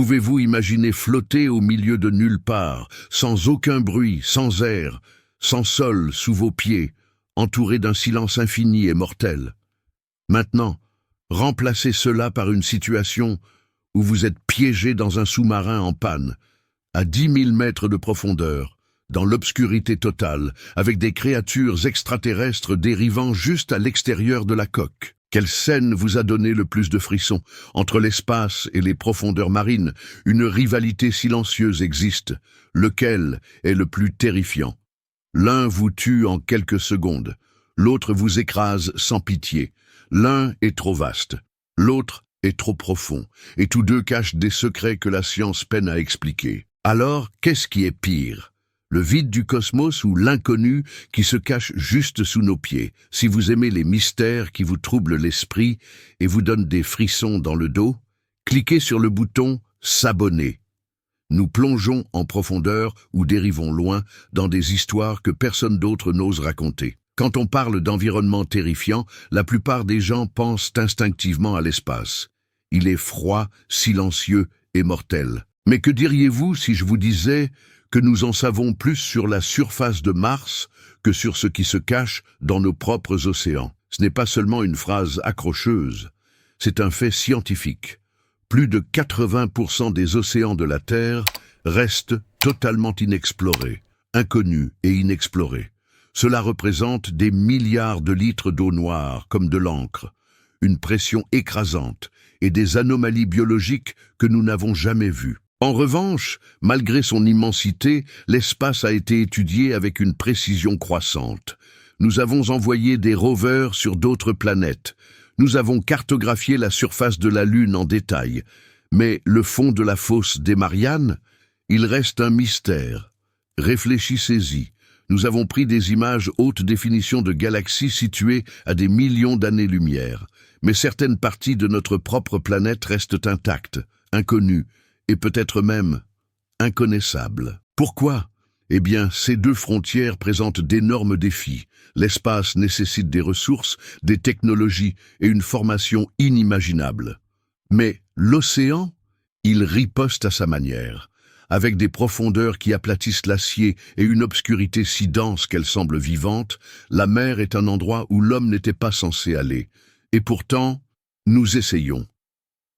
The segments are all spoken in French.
Pouvez-vous imaginer flotter au milieu de nulle part, sans aucun bruit, sans air, sans sol sous vos pieds, entouré d'un silence infini et mortel? Maintenant, remplacez cela par une situation où vous êtes piégé dans un sous-marin en panne, à 10 000 mètres de profondeur, dans l'obscurité totale, avec des créatures extraterrestres dérivant juste à l'extérieur de la coque. Quelle scène vous a donné le plus de frissons? Entre l'espace et les profondeurs marines, une rivalité silencieuse existe. Lequel est le plus terrifiant? L'un vous tue en quelques secondes, l'autre vous écrase sans pitié. L'un est trop vaste, l'autre est trop profond, et tous deux cachent des secrets que la science peine à expliquer. Alors, qu'est-ce qui est pire? Le vide du cosmos ou l'inconnu qui se cache juste sous nos pieds? Si vous aimez les mystères qui vous troublent l'esprit et vous donnent des frissons dans le dos, cliquez sur le bouton « S'abonner ». Nous plongeons en profondeur ou dérivons loin dans des histoires que personne d'autre n'ose raconter. Quand on parle d'environnement terrifiant, la plupart des gens pensent instinctivement à l'espace. Il est froid, silencieux et mortel. Mais que diriez-vous si je vous disais que nous en savons plus sur la surface de Mars que sur ce qui se cache dans nos propres océans? Ce n'est pas seulement une phrase accrocheuse, c'est un fait scientifique. Plus de 80% des océans de la Terre restent totalement inexplorés, inconnus et inexplorés. Cela représente des milliards de litres d'eau noire, comme de l'encre, une pression écrasante et des anomalies biologiques que nous n'avons jamais vues. En revanche, malgré son immensité, l'espace a été étudié avec une précision croissante. Nous avons envoyé des rovers sur d'autres planètes. Nous avons cartographié la surface de la Lune en détail. Mais le fond de la fosse des Mariannes, il reste un mystère. Réfléchissez-y. Nous avons pris des images haute définition de galaxies situées à des millions d'années-lumière. Mais certaines parties de notre propre planète restent intactes, inconnues, et peut-être même inconnaissables. Pourquoi? Eh bien, ces deux frontières présentent d'énormes défis. L'espace nécessite des ressources, des technologies et une formation inimaginable. Mais l'océan, il riposte à sa manière, avec des profondeurs qui aplatissent l'acier et une obscurité si dense qu'elle semble vivante. La mer est un endroit où l'homme n'était pas censé aller. Et pourtant, nous essayons.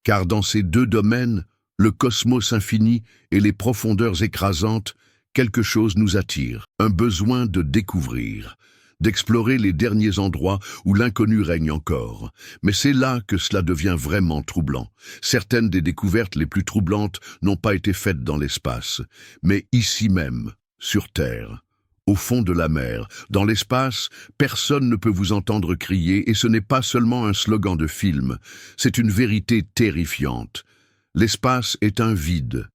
Car dans ces deux domaines, le cosmos infini et les profondeurs écrasantes, quelque chose nous attire, un besoin de découvrir, d'explorer les derniers endroits où l'inconnu règne encore. Mais c'est là que cela devient vraiment troublant. Certaines des découvertes les plus troublantes n'ont pas été faites dans l'espace, mais ici même, sur Terre. Au fond de la mer, dans l'espace, personne ne peut vous entendre crier, et ce n'est pas seulement un slogan de film, c'est une vérité terrifiante. L'espace est un vide.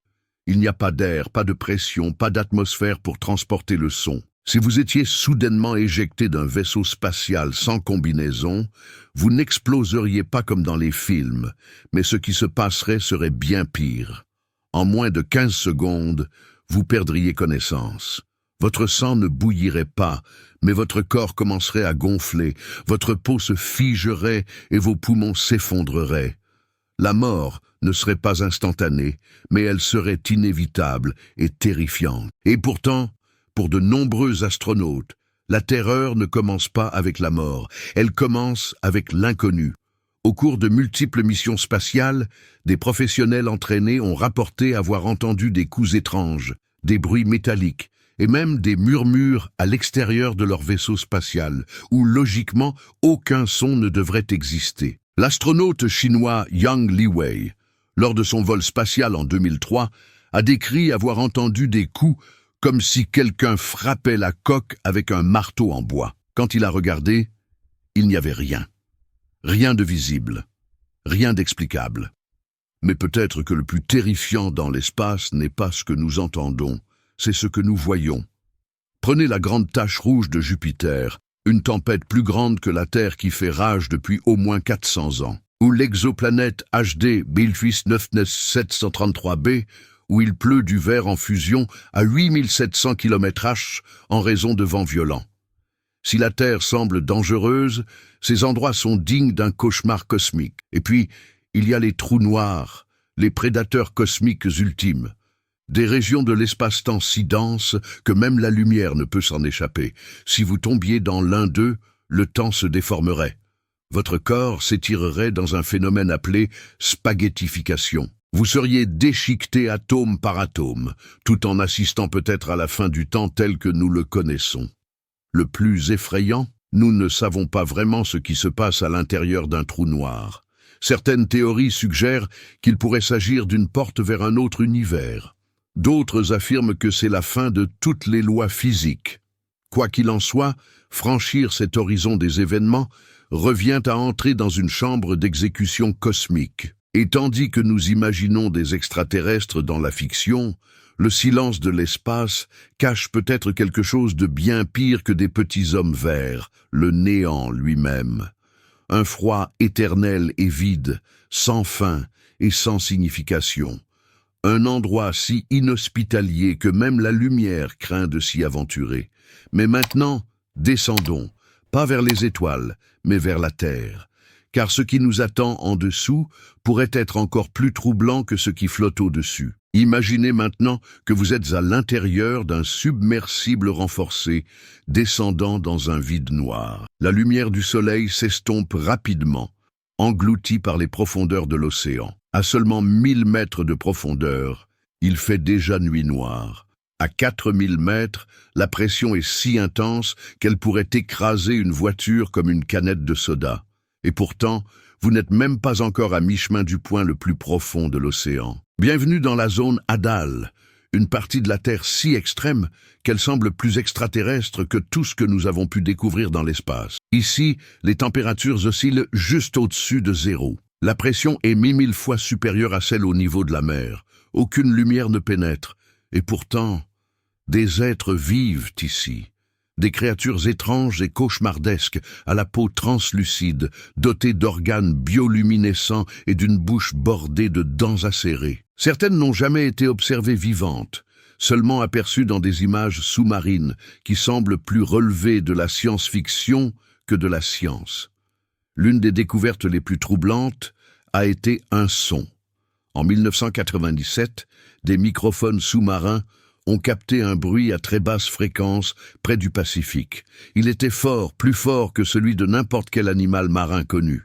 Il n'y a pas d'air, pas de pression, pas d'atmosphère pour transporter le son. Si vous étiez soudainement éjecté d'un vaisseau spatial sans combinaison, vous n'exploseriez pas comme dans les films, mais ce qui se passerait serait bien pire. En moins de 15 secondes, vous perdriez connaissance. Votre sang ne bouillirait pas, mais votre corps commencerait à gonfler, votre peau se figerait et vos poumons s'effondreraient. La mort ne serait pas instantanée, mais elle serait inévitable et terrifiante. Et pourtant, pour de nombreux astronautes, la terreur ne commence pas avec la mort, elle commence avec l'inconnu. Au cours de multiples missions spatiales, des professionnels entraînés ont rapporté avoir entendu des coups étranges, des bruits métalliques, et même des murmures à l'extérieur de leur vaisseau spatial, où logiquement aucun son ne devrait exister. L'astronaute chinois Yang Liwei, lors de son vol spatial en 2003, a décrit avoir entendu des coups comme si quelqu'un frappait la coque avec un marteau en bois. Quand il a regardé, il n'y avait rien. Rien de visible, rien d'explicable. Mais peut-être que le plus terrifiant dans l'espace n'est pas ce que nous entendons, c'est ce que nous voyons. Prenez la grande tache rouge de Jupiter, une tempête plus grande que la Terre qui fait rage depuis au moins 400 ans. Ou l'exoplanète HD Betelgeuse 9733b, où il pleut du verre en fusion à 8700 km/h en raison de vents violents. Si la Terre semble dangereuse, ces endroits sont dignes d'un cauchemar cosmique. Et puis, il y a les trous noirs, les prédateurs cosmiques ultimes. Des régions de l'espace-temps si denses que même la lumière ne peut s'en échapper. Si vous tombiez dans l'un d'eux, le temps se déformerait. Votre corps s'étirerait dans un phénomène appelé spaghettification. Vous seriez déchiqueté atome par atome, tout en assistant peut-être à la fin du temps tel que nous le connaissons. Le plus effrayant, nous ne savons pas vraiment ce qui se passe à l'intérieur d'un trou noir. Certaines théories suggèrent qu'il pourrait s'agir d'une porte vers un autre univers. D'autres affirment que c'est la fin de toutes les lois physiques. Quoi qu'il en soit, franchir cet horizon des événements revient à entrer dans une chambre d'exécution cosmique. Et tandis que nous imaginons des extraterrestres dans la fiction, le silence de l'espace cache peut-être quelque chose de bien pire que des petits hommes verts, le néant lui-même. Un froid éternel et vide, sans fin et sans signification. Un endroit si inhospitalier que même la lumière craint de s'y aventurer. Mais maintenant, descendons, pas vers les étoiles, mais vers la terre. Car ce qui nous attend en dessous pourrait être encore plus troublant que ce qui flotte au-dessus. Imaginez maintenant que vous êtes à l'intérieur d'un submersible renforcé, descendant dans un vide noir. La lumière du soleil s'estompe rapidement, engloutie par les profondeurs de l'océan. À seulement 1000 mètres de profondeur, il fait déjà nuit noire. À 4000 mètres, la pression est si intense qu'elle pourrait écraser une voiture comme une canette de soda. Et pourtant, vous n'êtes même pas encore à mi-chemin du point le plus profond de l'océan. Bienvenue dans la zone Hadal, une partie de la Terre si extrême qu'elle semble plus extraterrestre que tout ce que nous avons pu découvrir dans l'espace. Ici, les températures oscillent juste au-dessus de zéro. La pression est 1000 fois supérieure à celle au niveau de la mer. Aucune lumière ne pénètre. Et pourtant, des êtres vivent ici. Des créatures étranges et cauchemardesques, à la peau translucide, dotées d'organes bioluminescents et d'une bouche bordée de dents acérées. Certaines n'ont jamais été observées vivantes, seulement aperçues dans des images sous-marines qui semblent plus relever de la science-fiction que de la science. L'une des découvertes les plus troublantes a été un son. En 1997, des microphones sous-marins ont capté un bruit à très basse fréquence près du Pacifique. Il était fort, plus fort que celui de n'importe quel animal marin connu.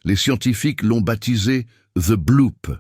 Les scientifiques l'ont baptisé « The Bloop ».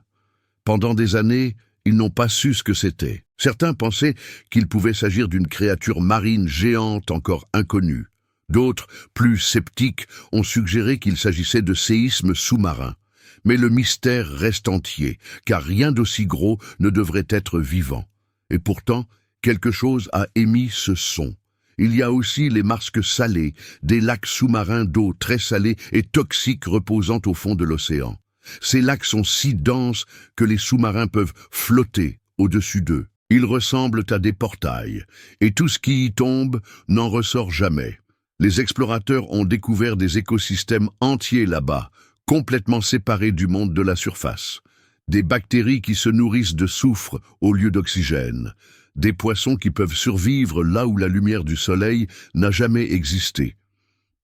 Pendant des années, ils n'ont pas su ce que c'était. Certains pensaient qu'il pouvait s'agir d'une créature marine géante encore inconnue. D'autres, plus sceptiques, ont suggéré qu'il s'agissait de séismes sous-marins. Mais le mystère reste entier, car rien d'aussi gros ne devrait être vivant. Et pourtant, quelque chose a émis ce son. Il y a aussi les marsques salés, des lacs sous-marins d'eau très salée et toxiques reposant au fond de l'océan. Ces lacs sont si denses que les sous-marins peuvent flotter au-dessus d'eux. Ils ressemblent à des portails, et tout ce qui y tombe n'en ressort jamais. Les explorateurs ont découvert des écosystèmes entiers là-bas, complètement séparés du monde de la surface. Des bactéries qui se nourrissent de soufre au lieu d'oxygène. Des poissons qui peuvent survivre là où la lumière du soleil n'a jamais existé.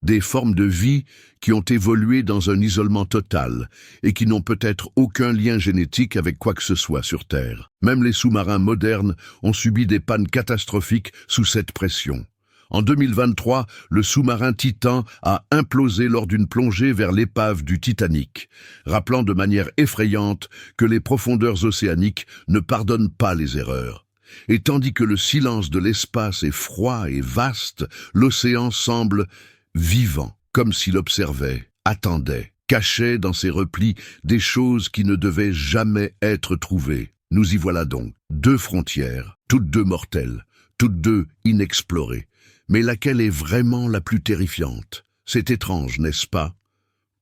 Des formes de vie qui ont évolué dans un isolement total et qui n'ont peut-être aucun lien génétique avec quoi que ce soit sur Terre. Même les sous-marins modernes ont subi des pannes catastrophiques sous cette pression. En 2023, le sous-marin Titan a implosé lors d'une plongée vers l'épave du Titanic, rappelant de manière effrayante que les profondeurs océaniques ne pardonnent pas les erreurs. Et tandis que le silence de l'espace est froid et vaste, l'océan semble vivant, comme s'il observait, attendait, cachait dans ses replis des choses qui ne devaient jamais être trouvées. Nous y voilà donc, deux frontières, toutes deux mortelles, toutes deux inexplorées. Mais laquelle est vraiment la plus terrifiante? C'est étrange, n'est-ce pas?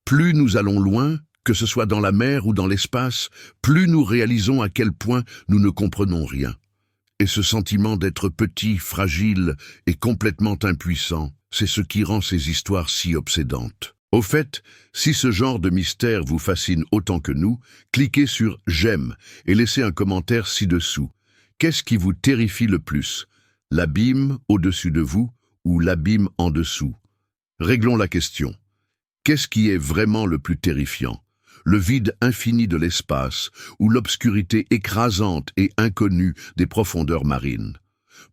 Plus nous allons loin, que ce soit dans la mer ou dans l'espace, plus nous réalisons à quel point nous ne comprenons rien. Et ce sentiment d'être petit, fragile et complètement impuissant, c'est ce qui rend ces histoires si obsédantes. Au fait, si ce genre de mystère vous fascine autant que nous, cliquez sur « J'aime » et laissez un commentaire ci-dessous. Qu'est-ce qui vous terrifie le plus? L'abîme au-dessus de vous ou l'abîme en dessous? Réglons la question. Qu'est-ce qui est vraiment le plus terrifiant? le vide infini de l'espace ou l'obscurité écrasante et inconnue des profondeurs marines?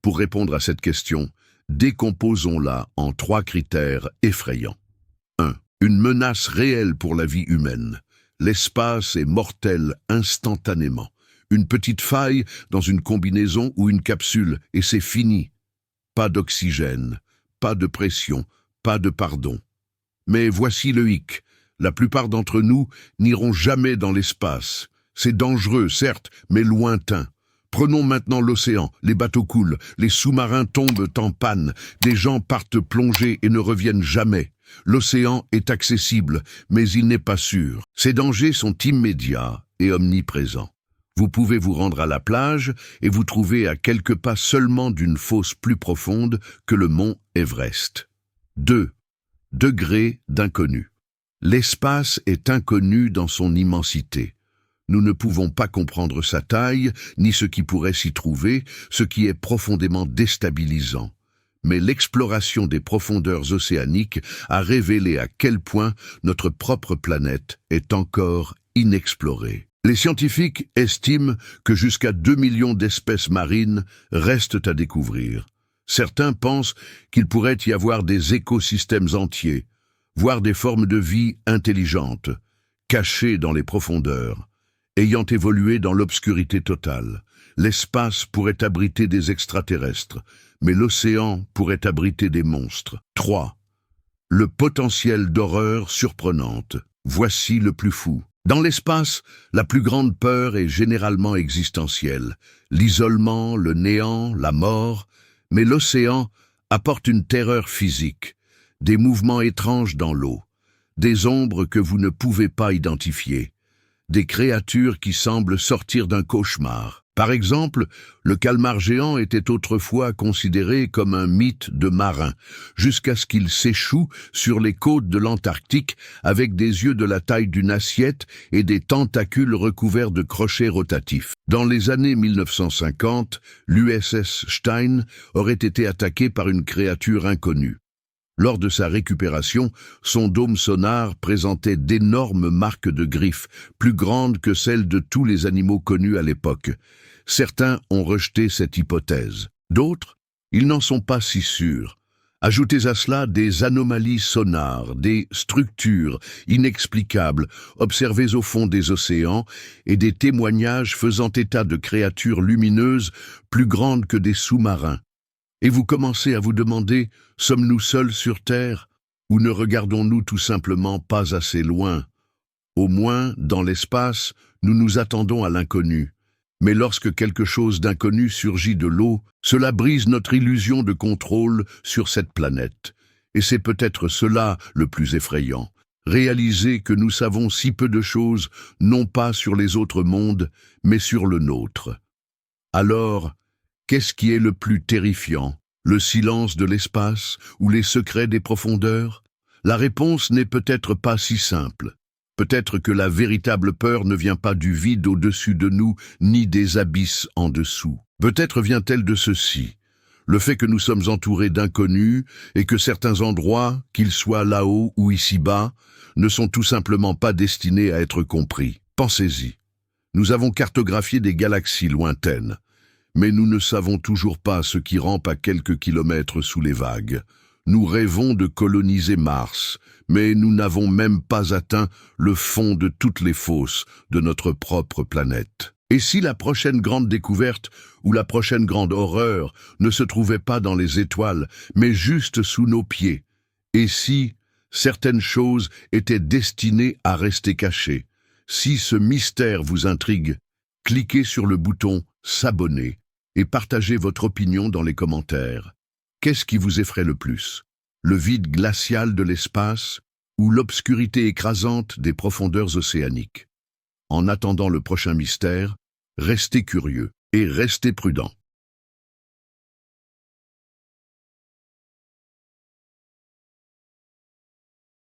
Pour répondre à cette question, décomposons-la en 3 critères effrayants. 1. Une menace réelle pour la vie humaine. L'espace est mortel instantanément. Une petite faille dans une combinaison ou une capsule et c'est fini. Pas d'oxygène, pas de pression, pas de pardon. Mais voici le hic. La plupart d'entre nous n'iront jamais dans l'espace. C'est dangereux, certes, mais lointain. Prenons maintenant l'océan, les bateaux coulent, les sous-marins tombent en panne, des gens partent plonger et ne reviennent jamais. L'océan est accessible, mais il n'est pas sûr. Ces dangers sont immédiats et omniprésents. Vous pouvez vous rendre à la plage et vous trouver à quelques pas seulement d'une fosse plus profonde que le mont Everest. 2. Degré d'inconnu. L'espace est inconnu dans son immensité. Nous ne pouvons pas comprendre sa taille, ni ce qui pourrait s'y trouver, ce qui est profondément déstabilisant. Mais l'exploration des profondeurs océaniques a révélé à quel point notre propre planète est encore inexplorée. Les scientifiques estiment que jusqu'à 2 millions d'espèces marines restent à découvrir. Certains pensent qu'il pourrait y avoir des écosystèmes entiers, voire des formes de vie intelligentes, cachées dans les profondeurs. Ayant évolué dans l'obscurité totale, l'espace pourrait abriter des extraterrestres, mais l'océan pourrait abriter des monstres. 3. Le potentiel d'horreur surprenante. Voici le plus fou. Dans l'espace, la plus grande peur est généralement existentielle. L'isolement, le néant, la mort. Mais l'océan apporte une terreur physique, des mouvements étranges dans l'eau, des ombres que vous ne pouvez pas identifier, des créatures qui semblent sortir d'un cauchemar. Par exemple, le calmar géant était autrefois considéré comme un mythe de marin, jusqu'à ce qu'il s'échoue sur les côtes de l'Antarctique avec des yeux de la taille d'une assiette et des tentacules recouverts de crochets rotatifs. Dans les années 1950, l'USS Stein aurait été attaqué par une créature inconnue. Lors de sa récupération, son dôme sonar présentait d'énormes marques de griffes, plus grandes que celles de tous les animaux connus à l'époque. Certains ont rejeté cette hypothèse. D'autres, ils n'en sont pas si sûrs. Ajoutez à cela des anomalies sonores, des structures inexplicables observées au fond des océans et des témoignages faisant état de créatures lumineuses plus grandes que des sous-marins. Et vous commencez à vous demander, sommes-nous seuls sur Terre ou ne regardons-nous tout simplement pas assez loin? Au moins, dans l'espace, nous nous attendons à l'inconnu. Mais lorsque quelque chose d'inconnu surgit de l'eau, cela brise notre illusion de contrôle sur cette planète. Et c'est peut-être cela le plus effrayant. Réaliser que nous savons si peu de choses, non pas sur les autres mondes, mais sur le nôtre. Alors, qu'est-ce qui est le plus terrifiant? Le silence de l'espace ou les secrets des profondeurs? La réponse n'est peut-être pas si simple. Peut-être que la véritable peur ne vient pas du vide au-dessus de nous, ni des abysses en dessous. Peut-être vient-elle de ceci, le fait que nous sommes entourés d'inconnus et que certains endroits, qu'ils soient là-haut ou ici-bas, ne sont tout simplement pas destinés à être compris. Pensez-y. Nous avons cartographié des galaxies lointaines, mais nous ne savons toujours pas ce qui rampe à quelques kilomètres sous les vagues. Nous rêvons de coloniser Mars, mais nous n'avons même pas atteint le fond de toutes les fosses de notre propre planète. Et si la prochaine grande découverte ou la prochaine grande horreur ne se trouvait pas dans les étoiles, mais juste sous nos pieds? Et si certaines choses étaient destinées à rester cachées? Si ce mystère vous intrigue, cliquez sur le bouton « S'abonner » et partagez votre opinion dans les commentaires. Qu'est-ce qui vous effraie le plus? Le vide glacial de l'espace ou l'obscurité écrasante des profondeurs océaniques? En attendant le prochain mystère, restez curieux et restez prudents.